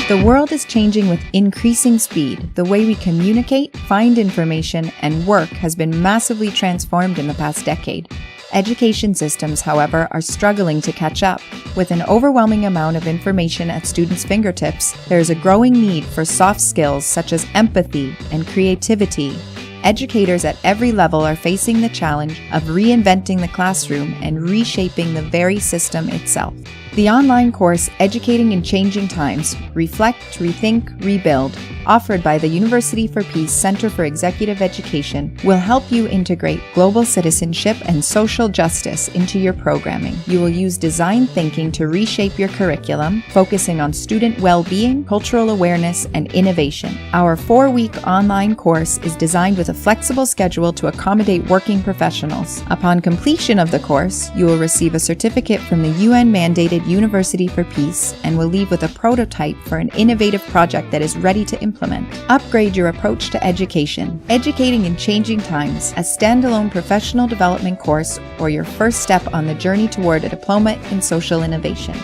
The world is changing with increasing speed. The way we communicate, find information, and work has been massively transformed in the past decade. Education systems, however, are struggling to catch up. With an overwhelming amount of information at students' fingertips, there is a growing need for soft skills such as empathy and creativity. Educators at every level are facing the challenge of reinventing the classroom and reshaping the very system itself. The online course Educating in Changing Times, Reflect, Rethink, Rebuild, offered by the University for Peace Center for Executive Education, will help you integrate global citizenship and social justice into your programming. You will use design thinking to reshape your curriculum, focusing on student well-being, cultural awareness, and innovation. Our 4-week online course is designed with a flexible schedule to accommodate working professionals. Upon completion of the course, you will receive a certificate from the UN-mandated University for Peace and will leave with a prototype for an innovative project that is ready to implement. Upgrade your approach to education. Educating in Changing Times, a standalone professional development course or your first step on the journey toward a diploma in social innovation.